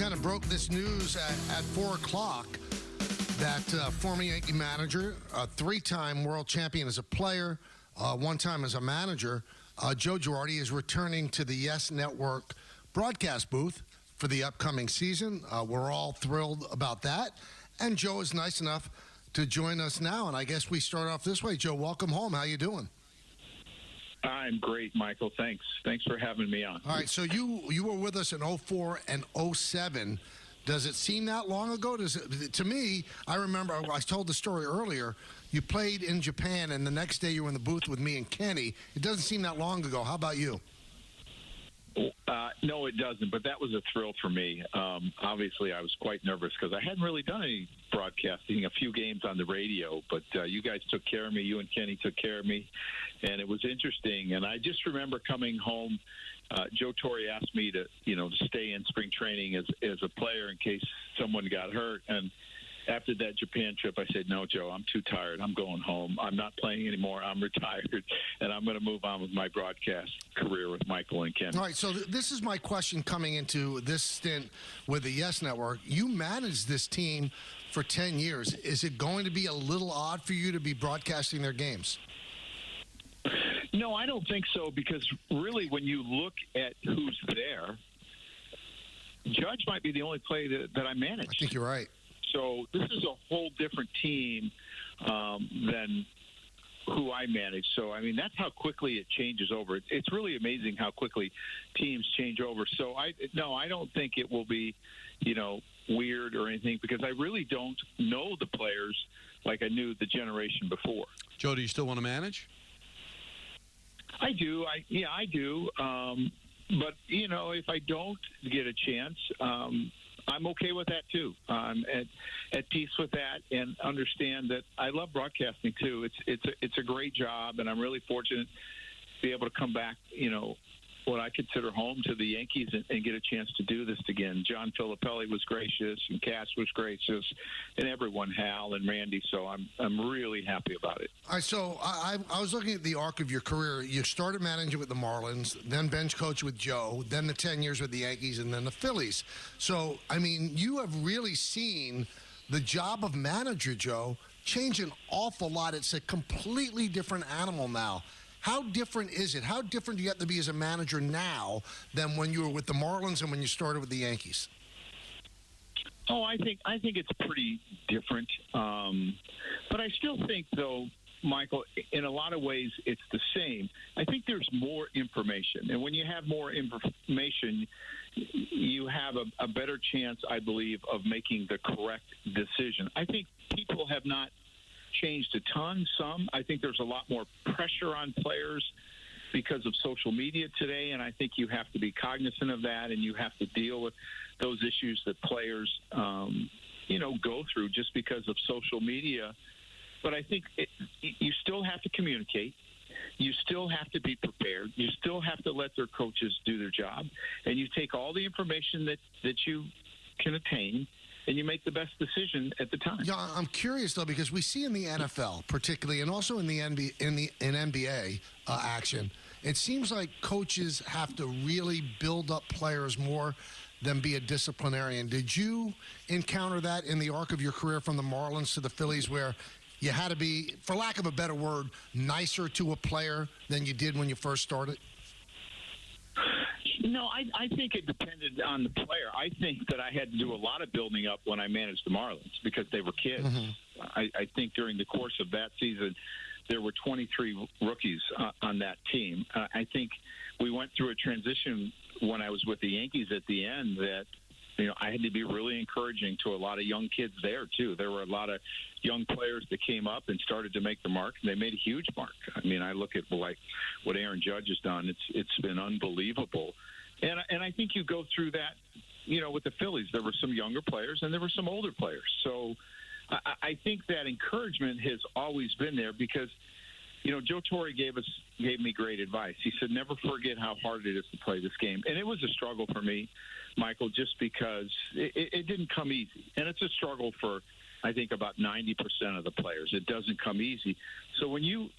kind of broke this news at 4 o'clock that former Yankee manager, a three-time world champion as a player, one time as a manager, Joe Girardi is returning to the Yes Network broadcast booth for the upcoming season. We're all thrilled about that. And Joe is nice enough to join us now. And I guess we start off this way. Joe, welcome home. How you doing? I'm great, Michael. Thanks. Thanks for having me on. All right, so you were with us in 04 and 07. Does it seem that long ago? To me, I remember, I told the story earlier, you played in Japan, and the next day you were in the booth with me and Kenny. It doesn't seem that long ago. How about you? No, it doesn't, but that was a thrill for me. Obviously, I was quite nervous because I hadn't really done any broadcasting, a few games on the radio, but you guys took care of me. You and Kenny took care of me, and it was interesting. And I just remember coming home. Joe Torre asked me to stay in spring training as a player in case someone got hurt. And after that Japan trip, I said, no, Joe, I'm too tired. I'm going home. I'm not playing anymore. I'm retired, and I'm going to move on with my broadcast career with Michael and Ken. All right, so this is my question coming into this stint with the Yes Network. You managed this team for 10 years. Is it going to be a little odd for you to be broadcasting their games? No, I don't think so, because really when you look at who's there, Judge might be the only player that I manage. I think you're right. So this is a whole different team than who I manage. So, I mean, that's how quickly it changes over. It's really amazing how quickly teams change over. So, I don't think it will be, weird or anything, because I really don't know the players like I knew the generation before. Joe, do you still want to manage? I do. I do. But, if I don't get a chance, I'm okay with that too. I'm at peace with that, and understand that I love broadcasting too. It's a great job, and I'm really fortunate to be able to come back, what I consider home to the Yankees, and get a chance to do this again. John Filippelli was gracious, and Cass was gracious, and everyone, Hal and Randy. So I'm really happy about it. All right, so I was looking at the arc of your career. You started managing with the Marlins, then bench coach with Joe, then the 10 years with the Yankees, and then the Phillies. So, I mean, you have really seen the job of manager, Joe, change an awful lot. It's a completely different animal now. How different is it? How different do you have to be as a manager now than when you were with the Marlins and when you started with the Yankees? Oh, I think it's pretty different. But I still think, though, Michael, in a lot of ways, it's the same. I think there's more information. And when you have more information, you have a better chance, I believe, of making the correct decision. I think people have not changed a ton. I think there's a lot more pressure on players because of social media today, and I think you have to be cognizant of that, and you have to deal with those issues that players, go through just because of social media. But I think you still have to communicate. You still have to be prepared. You still have to let their coaches do their job, and you take all the information that you can attain, and you make the best decision at the time. Yeah, I'm curious though, because we see in the NFL, particularly, and also in the NBA action, it seems like coaches have to really build up players more than be a disciplinarian. Did you encounter that in the arc of your career from the Marlins to the Phillies, where you had to be, for lack of a better word, nicer to a player than you did when you first started? No, I think it depended on the player. I think that I had to do a lot of building up when I managed the Marlins because they were kids. Mm-hmm. I think during the course of that season, there were 23 rookies on that team. I think we went through a transition when I was with the Yankees at the end that, I had to be really encouraging to a lot of young kids there, too. There were a lot of young players that came up and started to make the mark, and they made a huge mark. I mean, I look at what Aaron Judge has done. It's been unbelievable. And I think you go through that, with the Phillies. There were some younger players, and there were some older players. So I think that encouragement has always been there because, Joe Torre gave me great advice. He said, never forget how hard it is to play this game. And it was a struggle for me, Michael, just because it didn't come easy. And it's a struggle for, I think, about 90% of the players. It doesn't come easy. So when you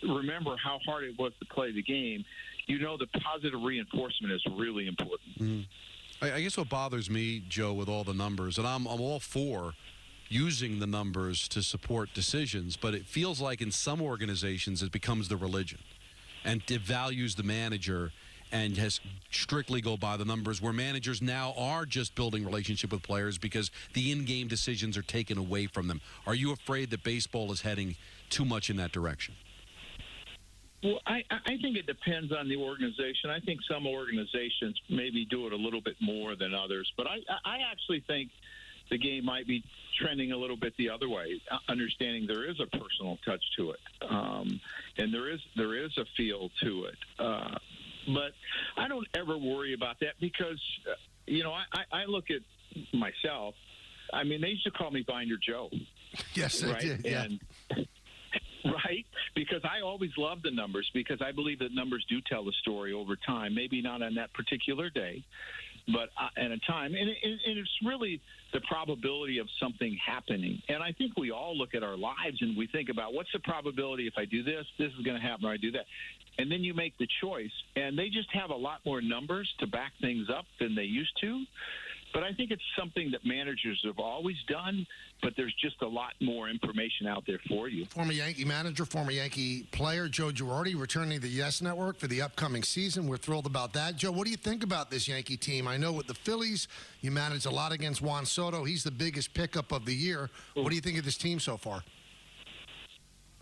remember how hard it was to play the game, the positive reinforcement is really important. Mm. I guess what bothers me, Joe, with all the numbers, and I'm all for using the numbers to support decisions, but it feels like in some organizations it becomes the religion and it values the manager and has strictly go by the numbers, where managers now are just building relationship with players because the in-game decisions are taken away from them. Are you afraid that baseball is heading too much in that direction? Well, I think it depends on the organization. I think some organizations maybe do it a little bit more than others, but I actually think the game might be trending a little bit the other way, understanding there is a personal touch to it, and there is a feel to it. But I don't ever worry about that because, I look at myself. I mean, they used to call me Binder Joe. Yes, right? I did. Yeah. And right? Because I always loved the numbers because I believe that numbers do tell the story over time. Maybe not on that particular day, but at a time. And it's really the probability of something happening. And I think we all look at our lives and we think about what's the probability if I do this is going to happen or I do that. And then you make the choice. And they just have a lot more numbers to back things up than they used to. But I think it's something that managers have always done, but there's just a lot more information out there for you. Former Yankee manager, former Yankee player, Joe Girardi, returning to the Yes Network for the upcoming season. We're thrilled about that. Joe, what do you think about this Yankee team? I know with the Phillies, you managed a lot against Juan Soto. He's the biggest pickup of the year. What do you think of this team so far?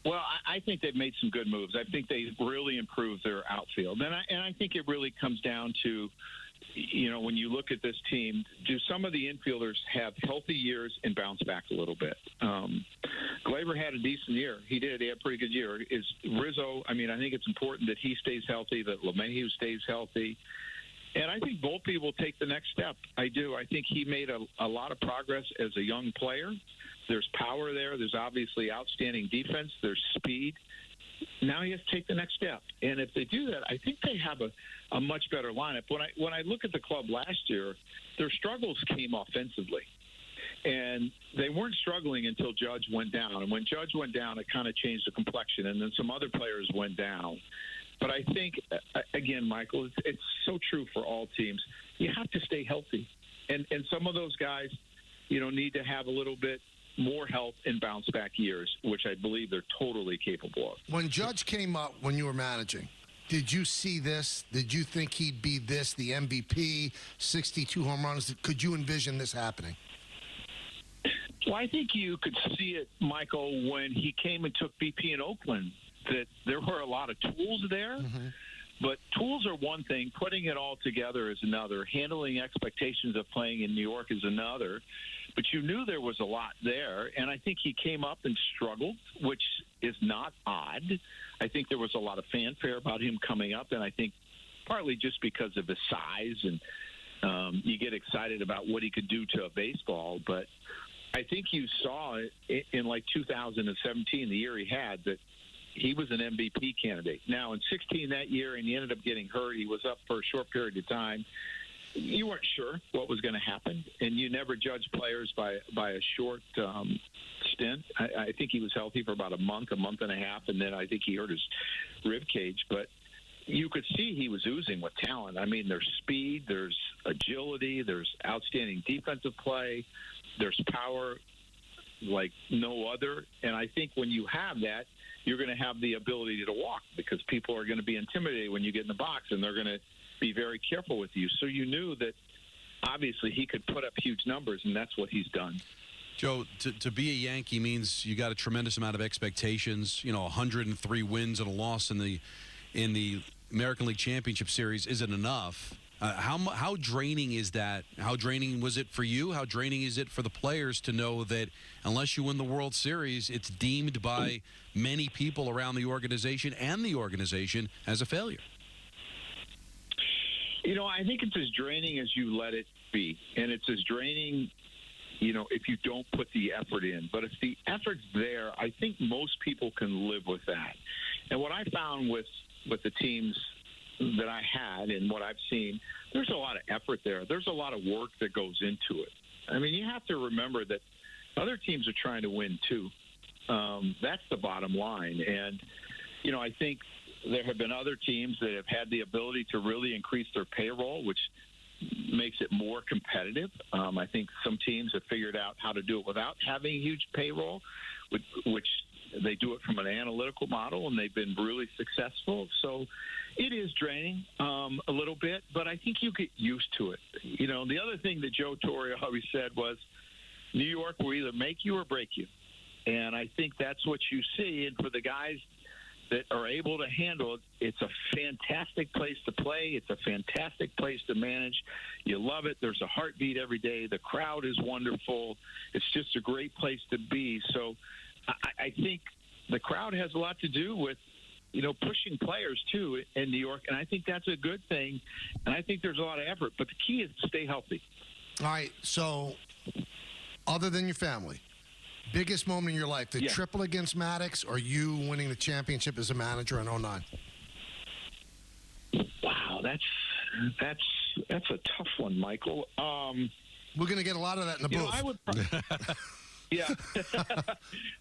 Well, I think they've made some good moves. I think they really improved their outfield. And I think it really comes down to, when you look at this team, do some of the infielders have healthy years and bounce back a little bit? Gleyber had a decent year. He did. He had a pretty good year. Is Rizzo, I think it's important that he stays healthy, that LeMahieu stays healthy. And I think Volpe will take the next step. I do. I think he made a lot of progress as a young player. There's power there. There's obviously outstanding defense. There's speed. Now he has to take the next step. And if they do that, I think they have a much better lineup. When I look at the club last year, their struggles came offensively. And they weren't struggling until Judge went down. And when Judge went down, it kind of changed the complexion. And then some other players went down. But I think, again, Michael, it's so true for all teams. You have to stay healthy. And some of those guys, need to have a little bit more health and bounce back years, which I believe they're totally capable of. When Judge came up when you were managing, did you see this? Did you think he'd be this, the MVP, 62 home runs? Could you envision this happening? Well, I think you could see it, Michael, when he came and took BP in Oakland, that there were a lot of tools there. Mm-hmm. But tools are one thing. Putting it all together is another. Handling expectations of playing in New York is another. But you knew there was a lot there, and I think he came up and struggled, which is not odd. I think there was a lot of fanfare about him coming up, and I think partly just because of his size, and you get excited about what he could do to a baseball. But I think you saw in like 2017, the year he had, that he was an MVP candidate. Now, in 16 that year, and he ended up getting hurt. He was up for a short period of time. You weren't sure what was going to happen, and you never judge players by a short stint. I think he was healthy for about a month and a half, and then I think he hurt his rib cage. But you could see he was oozing with talent. There's speed, there's agility, there's outstanding defensive play, there's power like no other. And I think when you have that, you're going to have the ability to walk because people are going to be intimidated when you get in the box, and they're going to be very careful with you. So you knew that obviously he could put up huge numbers, and that's what he's done. Joe, to be a Yankee means you got a tremendous amount of expectations. 103 wins and a loss in the American League Championship Series isn't enough. How draining is that? How draining was it for you? How draining is it for the players to know that unless you win the World Series, it's deemed by many people around the organization and the organization as a failure? I think it's as draining as you let it be. And it's as draining, if you don't put the effort in. But if the effort's there, I think most people can live with that. And what I found with the teams that I had and what I've seen, there's a lot of effort there. There's a lot of work that goes into it. You have to remember that other teams are trying to win too. That's the bottom line. And, I think there have been other teams that have had the ability to really increase their payroll, which makes it more competitive. I think some teams have figured out how to do it without having a huge payroll, which they do it from an analytical model, and they've been really successful. So it is draining a little bit, but I think you get used to it. You know, the other thing that Joe Torre always said was, New York will either make you or break you. And I think that's what you see. And for the guys that are able to handle it, it's a fantastic place to play. It's a fantastic place to manage. You love it. There's a heartbeat every day. The crowd is wonderful. It's just a great place to be. So I think the crowd has a lot to do with, you know, pushing players, too, in New York. And I think that's a good thing. And I think there's a lot of effort. But the key is to stay healthy. All right, so other than your family, biggest moment in your life, the triple against Maddox or you winning the championship as a manager in 09? Wow, that's a tough one, Michael. We're going to get a lot of that in the booth. I would yeah.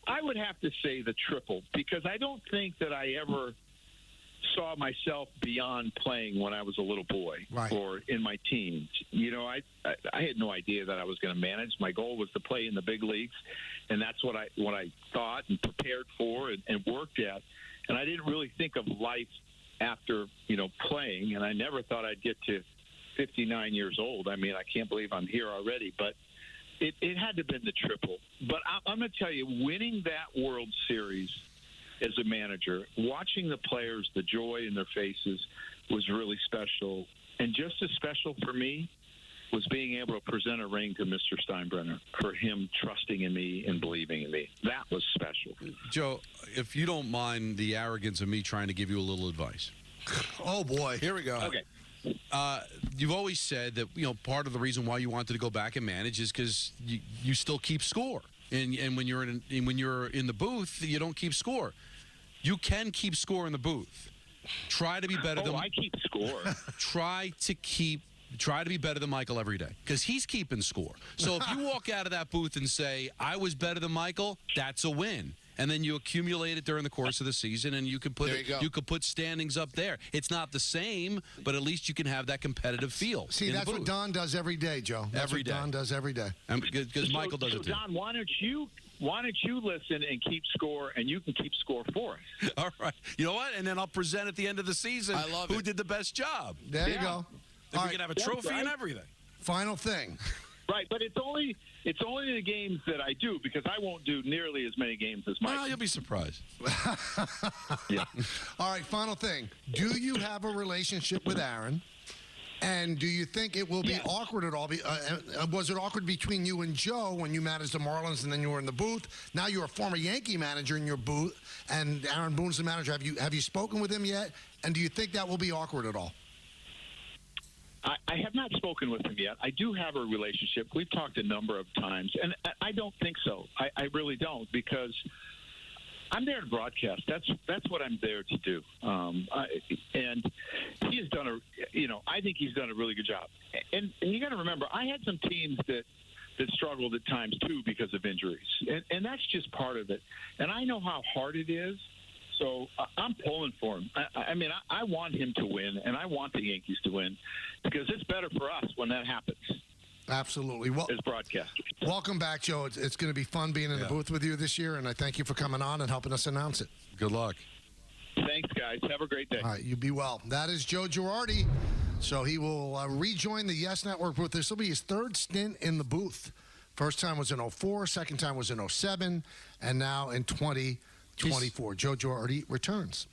I would have to say the triple, because I don't think that I ever saw myself beyond playing when I was a little boy or in my teens. You know, I had no idea that I was going to manage. My goal was to play in the big leagues, and that's what I thought and prepared for and worked at. And I didn't really think of life after, you know, playing, and I never thought I'd get to 59 years old. I mean, I can't believe I'm here already, but it had to have been the triple. But I'm going to tell you, winning that World Series as a manager, watching the players, the joy in their faces was really special. And just as special for me was being able to present a ring to Mr. Steinbrenner, for him trusting in me and believing in me. That was special. Joe, if you don't mind the arrogance of me trying to give you a little advice. Oh, boy. Here we go. Okay. You've always said that, you know, part of the reason why you wanted to go back and manage is because you still keep score. And when you're in the booth, you don't keep score. You can keep score in the booth. Try to be better than I keep score. Try to be better than Michael every day, because he's keeping score. So if you walk out of that booth and say, I was better than Michael, that's a win. And then you accumulate it during the course of the season, and you can put you could put standings up there. It's not the same, but at least you can have that competitive feel. See, that's what Don does every day, Joe. That's every what day. Don does every day. Because Michael does it too. Don, why don't you listen and keep score, and you can keep score for us. All right. You know what? And then I'll present at the end of the season who did the best job. There you go. And we can have a trophy and everything. Final thing. Right, but it's only the games that I do, because I won't do nearly as many games as Mike. Well, you'll be surprised. Yeah. All right, final thing. Do you have a relationship with Aaron? And do you think it will be awkward at all? Was it awkward between you and Joe when you managed the Marlins and then you were in the booth? Now you're a former Yankee manager in your booth, and Aaron Boone's the manager. Have you spoken with him yet? And do you think that will be awkward at all? I have not spoken with him yet. I do have a relationship. We've talked a number of times, and I don't think so. I really don't, because I'm there to broadcast. That's what I'm there to do. And he has done I think he's done a really good job. And you got to remember, I had some teams that struggled at times too because of injuries, and that's just part of it. And I know how hard it is. So I'm pulling for him. I mean, I want him to win, and I want the Yankees to win, because it's better for us when that happens. Absolutely. Well, as broadcasters. Welcome back, Joe. It's going to be fun being in the booth with you this year, and I thank you for coming on and helping us announce it. Good luck. Thanks, guys. Have a great day. All right, you be well. That is Joe Girardi. So he will rejoin the Yes Network booth. This will be his third stint in the booth. First time was in 04, second time was in 07, and now in 2024. Joe Girardi returns.